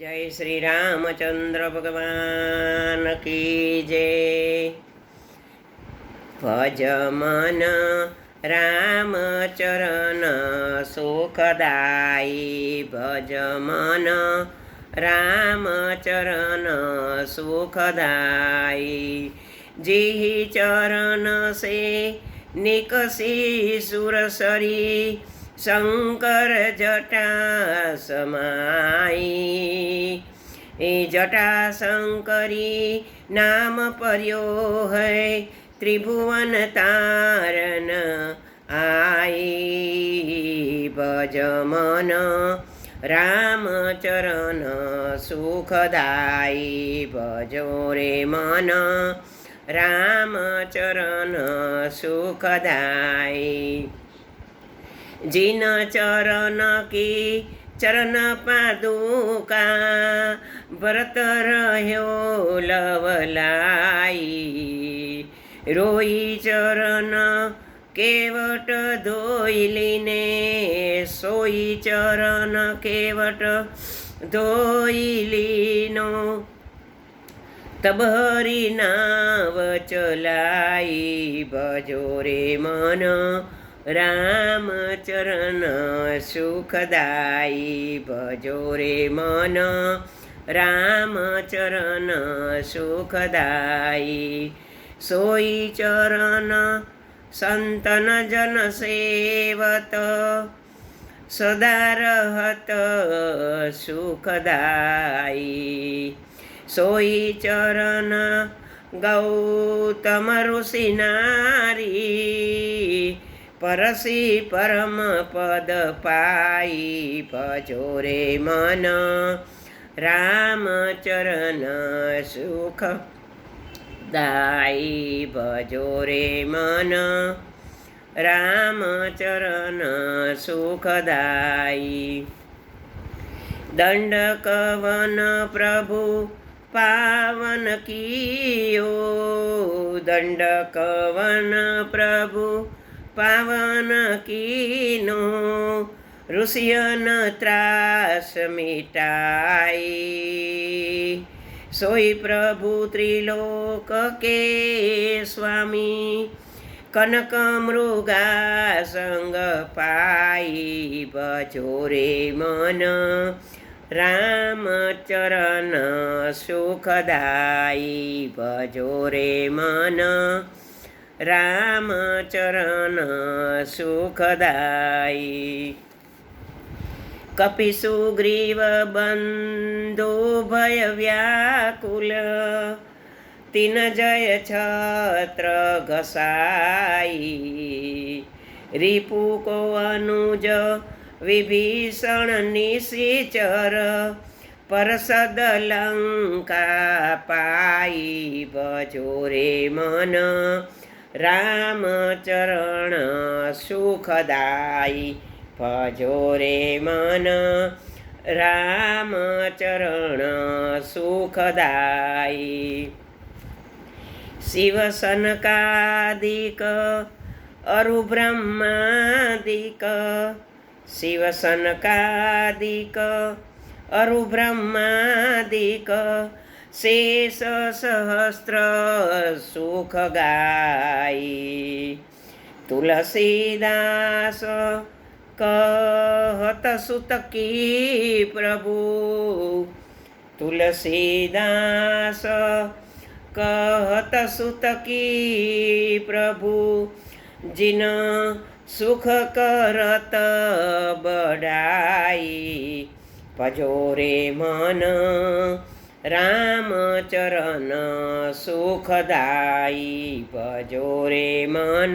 जय श्री रामचंद्र भगवान की जय। भज मन राम चरण सुखदाई, भज मन राम चरण सुखदाई। जिहि चरण से निकसी सुरसरी, शंकर जटा समाई। ए जटा शंकरी नाम पर्यो है, त्रिभुवन तारन आई। भज मन राम चरण सुखदाई, भजो रे मन राम चरण सुखदाई। जिन चरण की चरण पादुका, व्रत रह्यो लवलाई। रोई चरण केवट धोइलिने, सोई चरण केवट धोइलिनो। तब हरि नाव चलाई, भजो रे मन राम चरण सुखदाई। भजो रे मन राम चरण सुखदाई। सोई चरण संतन जन सेवत, सदा रहत सुखदाई। सोई चरण गौतम ऋषि नारी, परसी परम पद पाई। भजो रे मन राम चरण सुखदाई, भजो रे मन राम चरण सुखदाई। दंडक वन प्रभु पावन कियो, दंडक वन प्रभु पावन कीनो। ऋषियन त्रास मिटाई, सोई प्रभु त्रिलोक के स्वामी। कनक मृगा संग पाई, भजो रे मन राम चरण सुखदाई। भजो रे मन राम चरण सुखदाई। कपि सुग्रीव बंधु भय व्याकुल, तीन जय छत्र घसाई। रिपु को अनुज विभीषण निशिचर, परसद लंका पाई। भजो रे मन राम चरण सुखदाई। भजो रे मन राम चरण सुखदाई। शिव सनकादिक अरु ब्रह्मादिक, शिव सनकादिक अरु ब्रह्मादिक, शेष सहस्र सुख गाई। तुलसीदास कहत सुत की प्रभु, तुलसीदास कहत सुत की प्रभु। जिन सुख करत बड़ाई, भजो रे मन राम चरण सुखदाई। भजो रे मन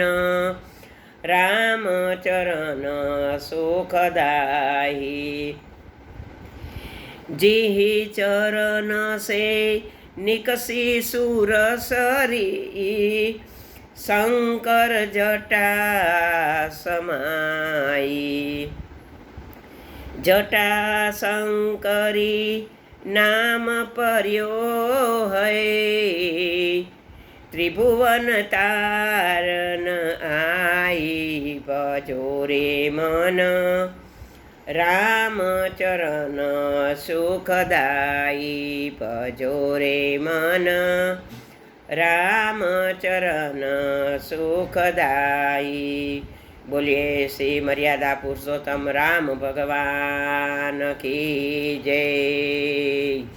राम चरण सुखदाई। जिहि चरण से निकसी सुरसरी, शंकर जटा समाई। जटा शंकरी नाम पर्यो है, त्रिभुवन तारन आई। भजो रे मन રામચરણ સુખદાયી ભજો રે મન, રામચરણ સુખદાયી. બોલીએ શ્રી મર્યાદા પુરુષોત્તમ રામ ભગવાન કી જય.